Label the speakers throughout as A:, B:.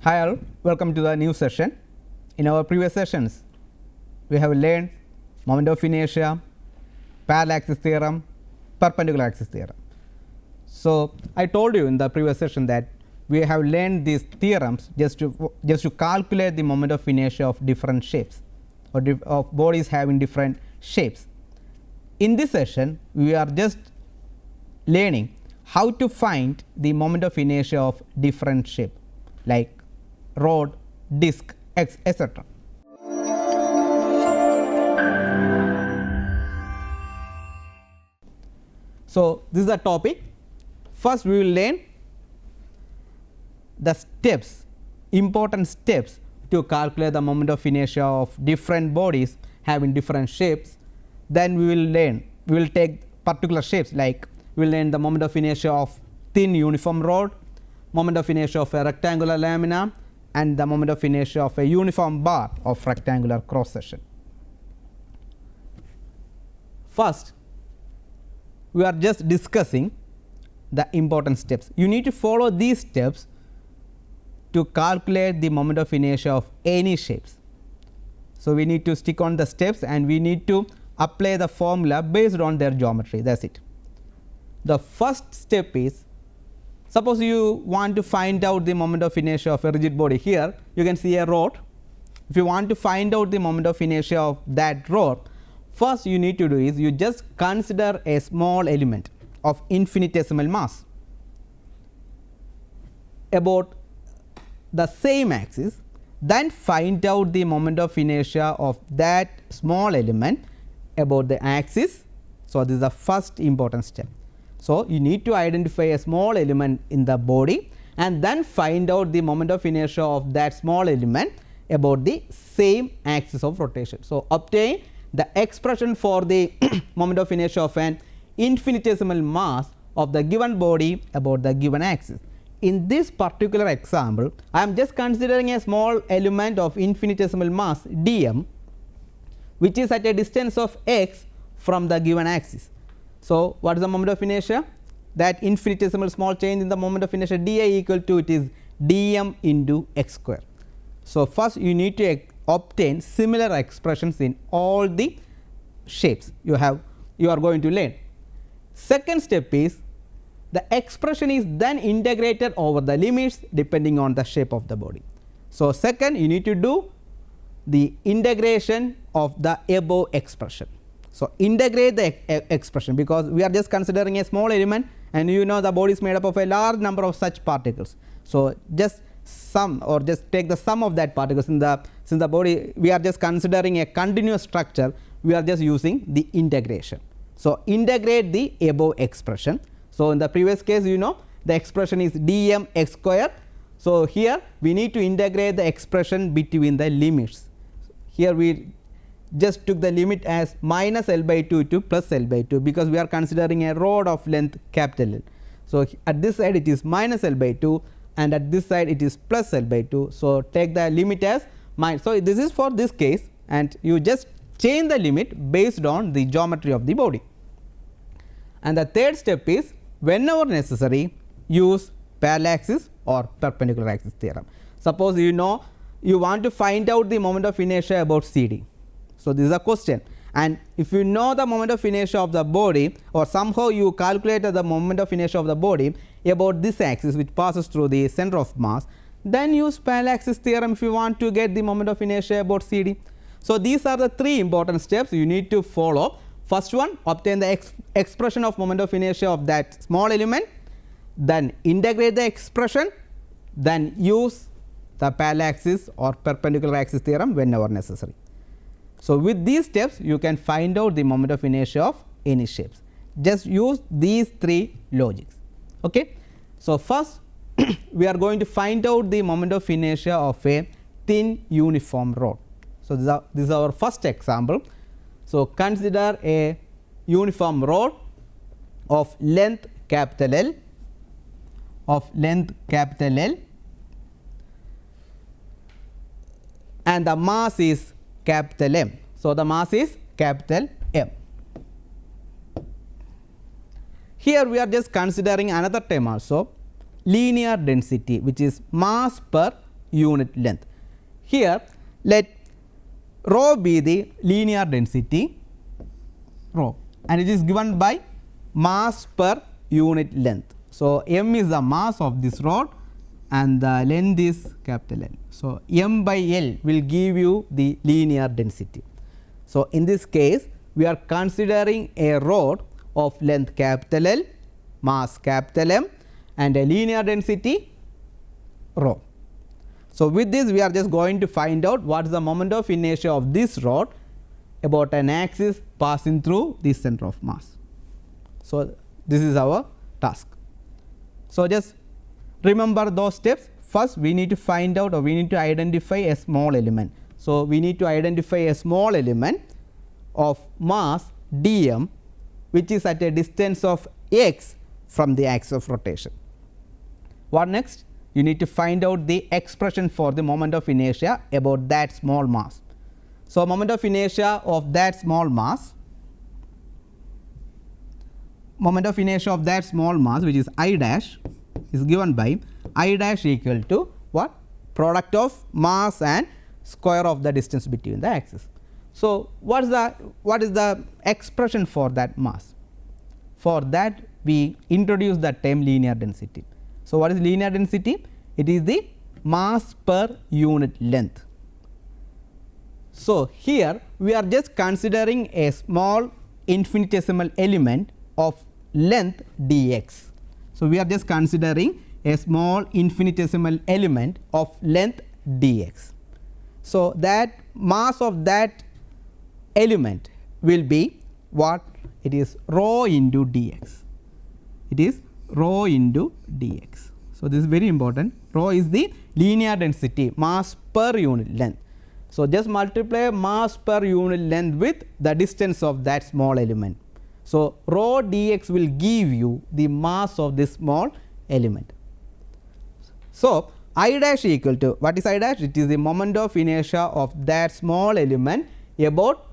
A: Hi all, welcome to the new session. In our previous sessions, we have learned moment of inertia, parallel axis theorem, perpendicular axis theorem. So, I told you in the previous session that we have learned these theorems just to calculate the moment of inertia of different shapes or of bodies having different shapes. In this session, we are just learning how to find the moment of inertia of different shape like rod, disc, etc. So, this is the topic. First, we will learn the steps, important steps to calculate the moment of inertia of different bodies having different shapes. Then we will take particular shapes like we will learn the moment of inertia of thin uniform rod, moment of inertia of a rectangular lamina, and the moment of inertia of a uniform bar of rectangular cross section. First, we are just discussing the important steps. You need to follow these steps to calculate the moment of inertia of any shapes. So, we need to stick on the steps and we need to apply the formula based on their geometry. That is it. The first step is, suppose you want to find out the moment of inertia of a rigid body. Here you can see a rod. If you want to find out the moment of inertia of that rod, first you need to do is you just consider a small element of infinitesimal mass about the same axis, then find out the moment of inertia of that small element about the axis. So, this is the first important step. So, you need to identify a small element in the body and then find out the moment of inertia of that small element about the same axis of rotation. So, obtain the expression for the moment of inertia of an infinitesimal mass of the given body about the given axis. In this particular example, I am just considering a small element of infinitesimal mass dm, which is at a distance of x from the given axis. So, what is the moment of inertia? That infinitesimal small change in the moment of inertia dI equal to it is dm into x square. So, first you need to obtain similar expressions in all the shapes you are going to learn. Second step is the expression is then integrated over the limits depending on the shape of the body. So, second you need to do the integration of the above expression. So, integrate the expression because we are just considering a small element and you know the body is made up of a large number of such particles. So, just sum or just take the sum of that particles in the, since the body we are just considering a continuous structure, we are just using the integration. So, integrate the above expression. So, in the previous case you know the expression is dm x square. So, here we need to integrate the expression between the limits. Here we just took the limit as minus L by 2 to plus L by 2 because we are considering a rod of length capital L. So, at this side it is minus L by 2 and at this side it is plus L by 2. So, take the limit as minus. So, this is for this case and you just change the limit based on the geometry of the body. And the third step is whenever necessary use parallel axis or perpendicular axis theorem. Suppose you know you want to find out the moment of inertia about CD. So, this is a question and if you know the moment of inertia of the body or somehow you calculated the moment of inertia of the body about this axis which passes through the center of mass, then use parallel axis theorem if you want to get the moment of inertia about CD. So, these are the three important steps you need to follow. First one, obtain the expression of moment of inertia of that small element, then integrate the expression, then use the parallel axis or perpendicular axis theorem whenever necessary. So, with these steps you can find out the moment of inertia of any shapes. Just use these three logics. Okay. So, first we are going to find out the moment of inertia of a thin uniform rod. So, this is our first example. So, consider a uniform rod of length capital L and the mass is capital M. So, the mass is capital M. Here we are just considering another term also, linear density, which is mass per unit length. Here let rho be the linear density rho, and it is given by mass per unit length. So, m is the mass of this rod and the length is capital L. So, m by L will give you the linear density. So, in this case we are considering a rod of length capital L, mass capital M, and a linear density rho. So, with this we are just going to find out what is the moment of inertia of this rod about an axis passing through the center of mass. So, this is our task. So, just remember those steps. First we need to find out, or we need to identify a small element. So, we need to identify a small element of mass dm which is at a distance of x from the axis of rotation. What next? You need to find out the expression for the moment of inertia about that small mass. So, moment of inertia of that small mass, which is I dash, is given by I dash equal to what? Product of mass and square of the distance between the axis. So, what is the expression for that mass? For that we introduce the term linear density. So, what is linear density? It is the mass per unit length. So, here we are just considering a small infinitesimal element of length dx. So, we are just considering a small infinitesimal element of length dx. So, that mass of that element will be what? It is rho into dx. It is rho into dx. So, this is very important. Rho is the linear density, mass per unit length. So, just multiply mass per unit length with the distance of that small element. So, rho dx will give you the mass of this small element. So, I dash equal to, what is I dash? It is the moment of inertia of that small element about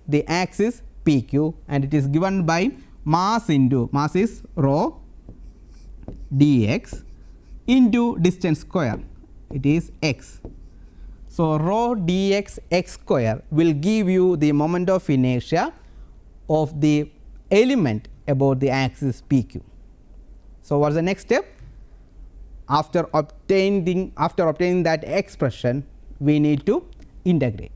A: the axis PQ, and it is given by mass into, mass is rho dx into distance square, it is x. So, rho dx x square will give you the moment of inertia of the element about the axis PQ. So, what is the next step? After obtaining that expression, we need to integrate,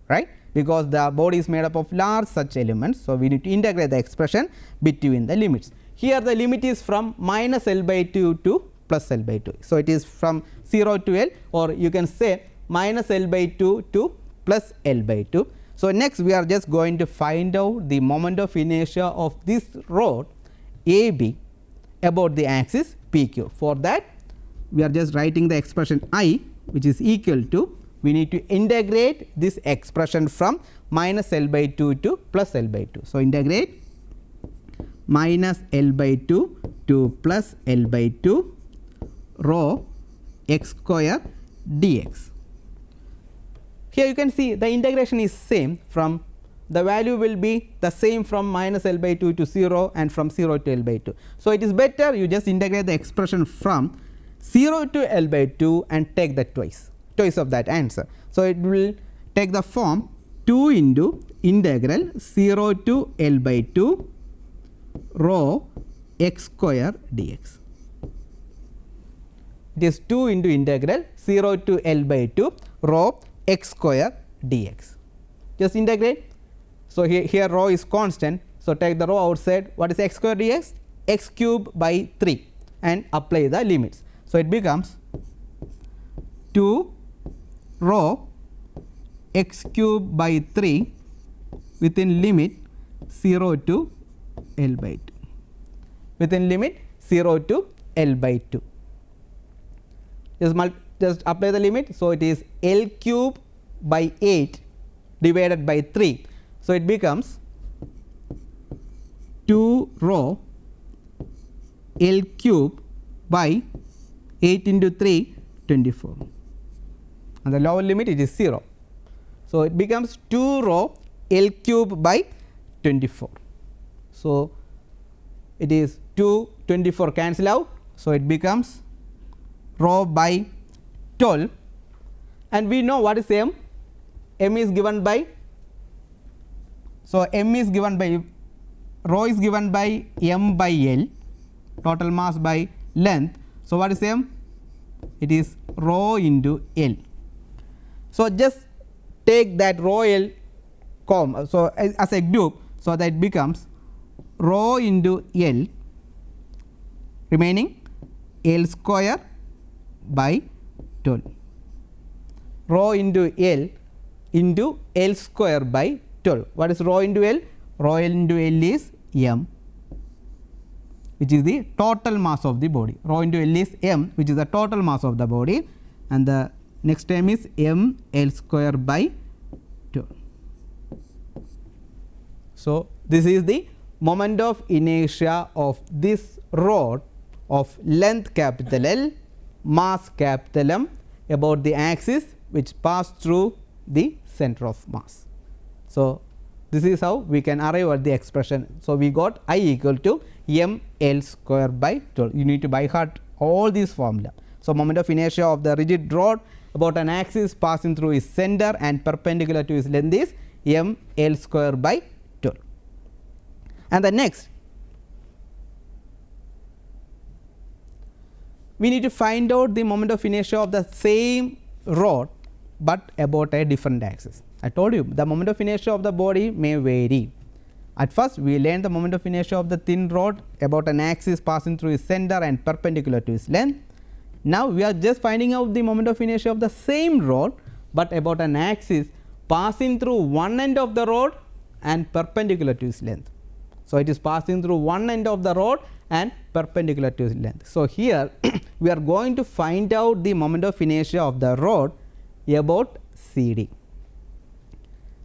A: right, because the body is made up of large such elements. So, we need to integrate the expression between the limits. Here the limit is from minus L by 2 to plus L by 2. So, it is from 0 to L, or you can say minus L by 2 to plus L by 2. So, next we are just going to find out the moment of inertia of this rod AB about the axis PQ. For that we are just writing the expression I, which is equal to, we need to integrate this expression from minus L by 2 to plus L by 2. So, integrate minus L by 2 to plus L by 2 rho x square dx. Here you can see the integration is same, from the value will be the same from minus L by 2 to 0 and from 0 to L by 2. So, it is better you just integrate the expression from 0 to L by 2 and take the twice of that answer. So, it will take the form 2 into integral 0 to L by 2 rho x square dx. It is 2 into integral 0 to L by 2 rho x square dx. Just integrate. So, here rho is constant. So, take the rho outside. What is x square dx? X cube by 3 and apply the limits. So, it becomes 2 rho x cube by 3 within limit 0 to L by 2, within limit 0 to L by 2. Just apply the limit. So, it is L cube by 8 divided by 3. So, it becomes 2 rho L cube by 8 into 3 24, and the lower limit it is 0. So, it becomes 2 rho L cube by 24. So, it is 2 24 cancel out. So, it becomes rho by 12 and we know what is m. M is given by, so m is given by, rho is given by m by L, total mass by length. So what is m? It is rho into L. So just take that rho L so as a group, so that it becomes rho into L remaining L square by 12, rho into L square by 12. What is rho into L? Rho into L is m, which is the total mass of the body. Rho into L is m, which is the total mass of the body, and the next term is m L square by 12. So this is the moment of inertia of this rod of length capital L, mass capital M, about the axis which pass through the center of mass. So this is how we can arrive at the expression. So we got I equal to m L square by 12. You need to by heart all these formula. So moment of inertia of the rigid rod about an axis passing through its center and perpendicular to its length is m L square by 12. And the next, we need to find out the moment of inertia of the same rod but about a different axis. I told you the moment of inertia of the body may vary. At first we learned the moment of inertia of the thin rod about an axis passing through its center and perpendicular to its length. Now we are just finding out the moment of inertia of the same rod but about an axis passing through one end of the rod and perpendicular to its length. So it is passing through one end of the rod and perpendicular to its length. So here we are going to find out the moment of inertia of the rod about CD.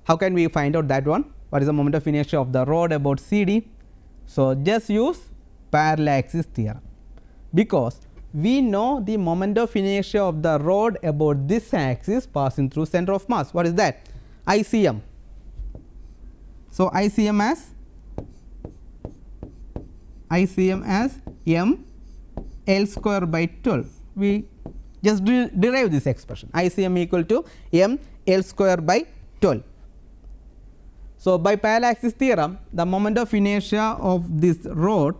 A: How can we find out that one? What is the moment of inertia of the rod about CD? So just use parallel axis theorem, because we know the moment of inertia of the rod about this axis passing through center of mass. What is that? ICM. So ICM as m L square by 12. We just derive this expression, ICM equal to m L square by 12. So by parallel axis theorem, the moment of inertia of this rod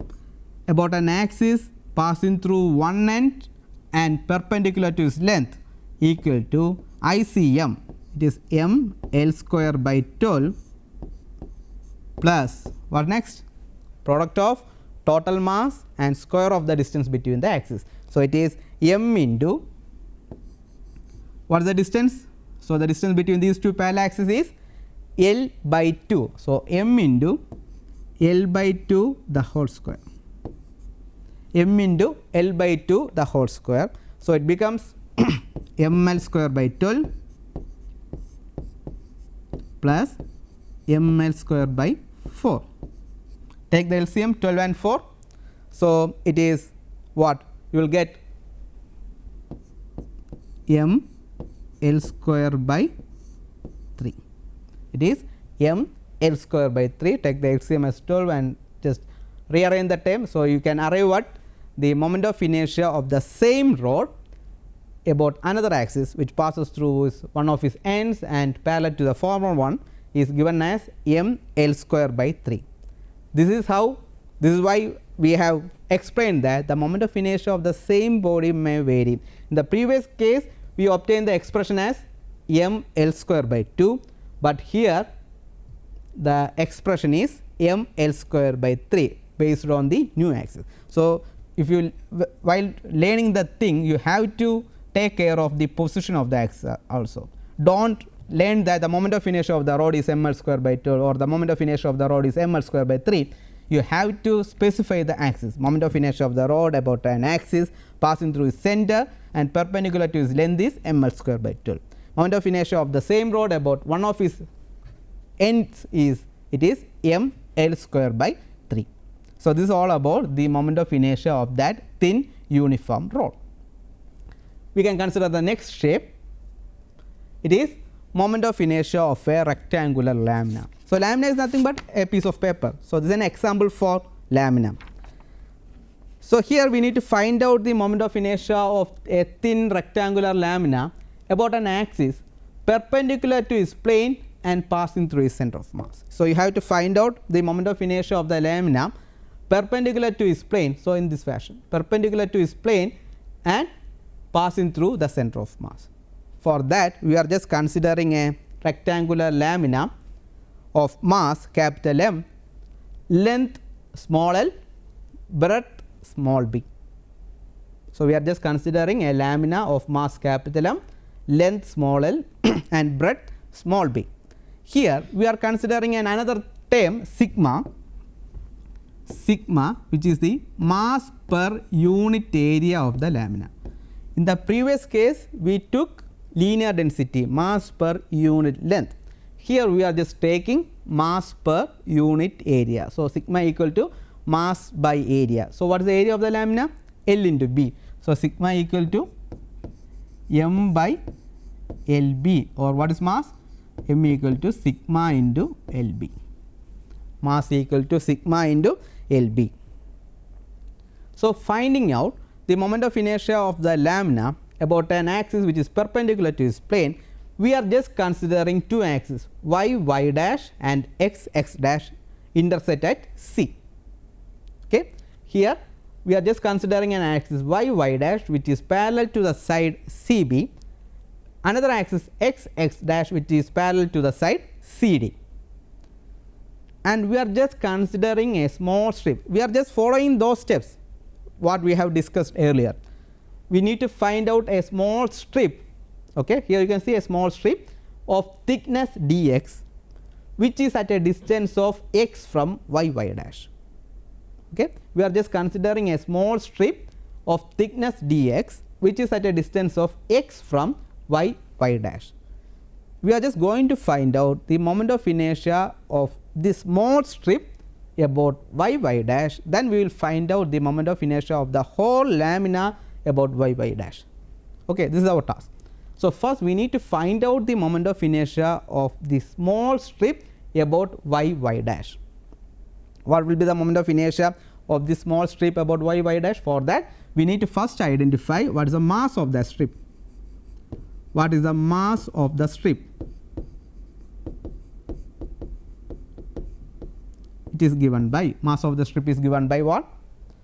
A: about an axis passing through one end and perpendicular to its length equal to ICM. It is m L square by 12 plus what next? Product of total mass and square of the distance between the axes. So it is m into, what is the distance? So the distance between these two parallel axes is L by 2. So m into L by 2 the whole square, m into L by 2 the whole square. So it becomes m L square by 12 plus m L square by 4. Take the LCM 12 and 4. So it is what? You will get m L square by 3. It is m L square by 3. Take the LCM as 12 and just rearrange the term. So you can arrive at the moment of inertia of the same rod about another axis which passes through one of its ends and parallel to the former one is given as m L square by 3. This is why we have explained that the moment of inertia of the same body may vary. In the previous case we obtained the expression as m L square by 2, but here the expression is m L square by 3 based on the new axis. So if you while learning the thing, you have to take care of the position of the axis also. Don't learn that the moment of inertia of the rod is m L square by 12 or the moment of inertia of the rod is m L square by 3. You have to specify the axis. Moment of inertia of the rod about an axis passing through its center and perpendicular to its length is m L square by 12. Moment of inertia of the same rod about one of its ends is m L square by 3. So this is all about the moment of inertia of that thin uniform rod. We can consider the next shape. It is moment of inertia of a rectangular lamina. So lamina is nothing but a piece of paper. So this is an example for lamina. So here we need to find out the moment of inertia of a thin rectangular lamina about an axis perpendicular to its plane and passing through its center of mass. So, you have to find out the moment of inertia of the lamina perpendicular to its plane. So, in this fashion, perpendicular to its plane and passing through the center of mass. For that, we are just considering a rectangular lamina of mass capital M, length small l, breadth small b. So, we are just considering a lamina of mass capital M, length small l and breadth small b. Here we are considering another term sigma, which is the mass per unit area of the lamina. In the previous case, we took linear density, mass per unit length. Here we are just taking mass per unit area. So, sigma equal to mass by area. So, what is the area of the lamina? L into B. So, sigma equal to M by LB, or what is mass? M equal to sigma into LB. Mass equal to sigma into LB. So, finding out the moment of inertia of the lamina about an axis which is perpendicular to its plane, we are just considering two axes y dash and x dash intersect at C. Okay. Here we are just considering an axis y dash which is parallel to the side CB, another axis x dash which is parallel to the side CD, and we are just considering a small strip. We are just following those steps what we have discussed earlier. We need to find out a small strip. Okay. Here you can see a small strip of thickness dx which is at a distance of x from y dash. Okay. We are just considering a small strip of thickness dx which is at a distance of x from y dash. We are just going to find out the moment of inertia of this small strip about y dash, then we will find out the moment of inertia of the whole lamina about y dash. Okay, this is our task. So, first we need to find out the moment of inertia of the small strip about y dash. What will be the moment of inertia of this small strip about y dash? For that, we need to first identify what is the mass of the strip. What is the mass of the strip? It is given by, mass of the strip is given by what?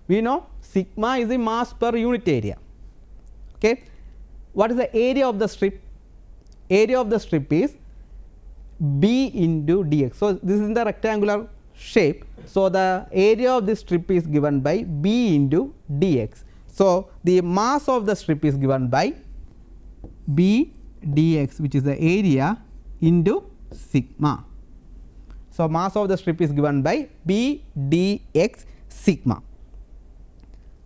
A: We know sigma is the mass per unit area. Okay. What is the area of the strip? Area of the strip is B into dx. So, this is in the rectangular shape. So, the area of this strip is given by B into dx. So, the mass of the strip is given by B dx, which is the area into sigma. So, mass of the strip is given by B dx sigma.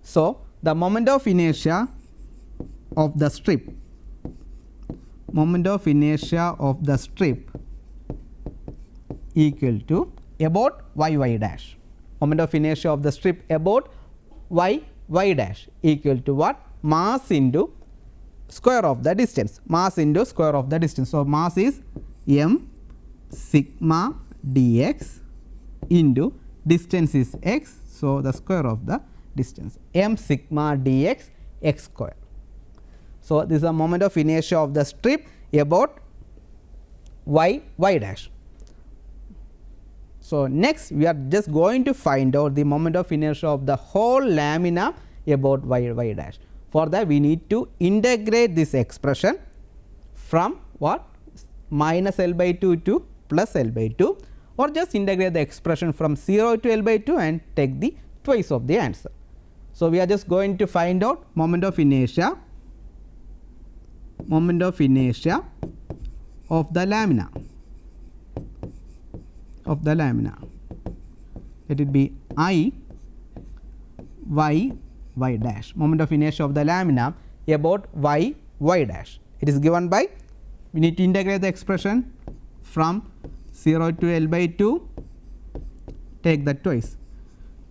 A: So, the moment of inertia of the strip, equal to about y dash. Moment of inertia of the strip about y dash equal to what? Mass into square of the distance. Mass into square of the distance. So, mass is m sigma dx into distance is x. So, the square of the distance m sigma dx x square. So, this is the moment of inertia of the strip about y dash. So, next we are just going to find out the moment of inertia of the whole lamina about y dash. For that, we need to integrate this expression from what? Minus L by 2 to plus L by 2, or just integrate the expression from 0 to L by 2 and take the twice of the answer. So, we are just going to find out moment of inertia of the lamina. Let it be I y dash, moment of inertia of the lamina about y dash. It is given by, we need to integrate the expression from 0 to L by 2, take that twice,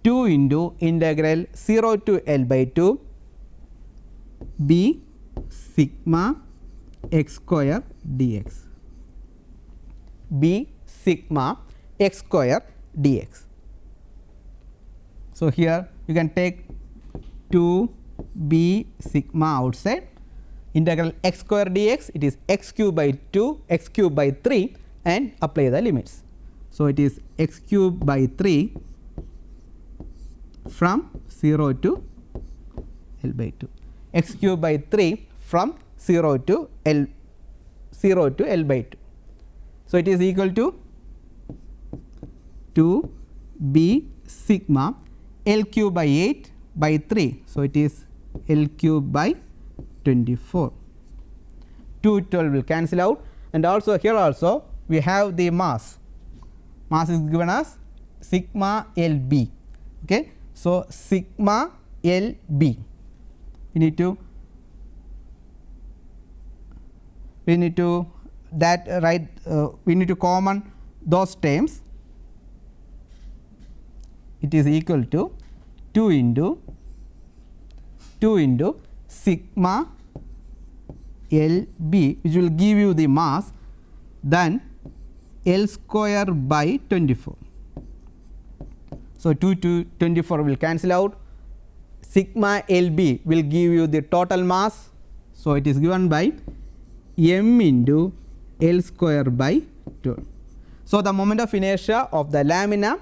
A: 2 into integral 0 to L by 2 b sigma x square dx, b sigma x square dx. So, here you can take 2 b sigma outside, integral x square dx, it is x cube by 2, x cube by 3 and apply the limits. So, it is x cube by 3 from 0 to L by 2, x cube by 3 from 0 to L by 2. So, it is equal to 2b sigma L cube by 8 by 3. So, it is L cube by 24. 2 12 will cancel out, and also here also we have the mass. Mass is given as sigma L b. Okay. So, sigma L b, we need to that write we need to common those terms. It is equal to 2 into sigma L b, which will give you the mass, then L square by 24. So, 2 to 24 will cancel out, sigma L b will give you the total mass. So, it is given by m into L square by 12. So, the moment of inertia of the lamina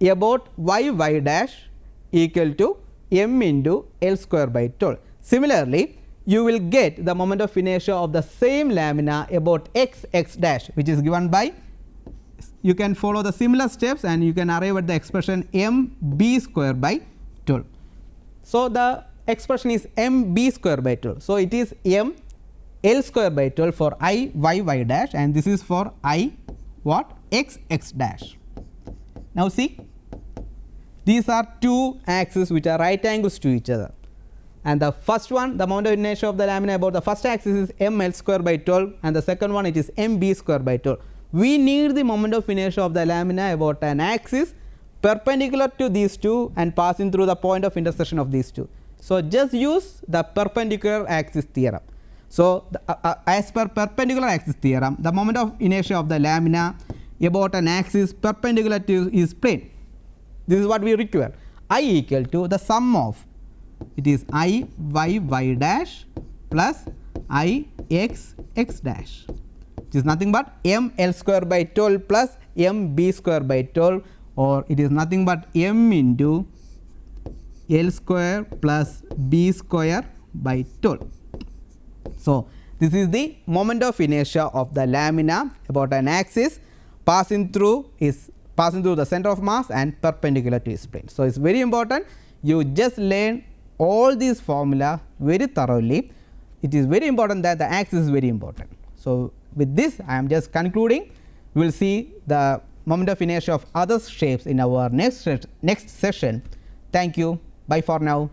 A: about y dash equal to m into L square by 12. Similarly, you will get the moment of inertia of the same lamina about x dash, which is given by, you can follow the similar steps and you can arrive at the expression m b square by 12. So, the expression is m b square by 12. So, it is m L square by 12 for I y dash, and this is for I what x dash. Now, see, these are two axes which are right angles to each other, and the first one, the moment of inertia of the lamina about the first axis is m L square by 12, and the second one it is m b square by 12. We need the moment of inertia of the lamina about an axis perpendicular to these two and passing through the point of intersection of these two. So, just use the perpendicular axis theorem. So, as per perpendicular axis theorem, the moment of inertia of the lamina about an axis perpendicular to is plane. This is what we require. I equal to the sum of, it is I y dash plus I x dash, which is nothing but m L square by 12 plus m b square by 12, or it is nothing but m into L square plus b square by 12. So, this is the moment of inertia of the lamina about an axis passing through the center of mass and perpendicular to its plane. So, it is very important you just learn all these formula very thoroughly. It is very important that the axis is very important. So, with this I am just concluding. We will see the moment of inertia of other shapes in our next session. Thank you. Bye for now.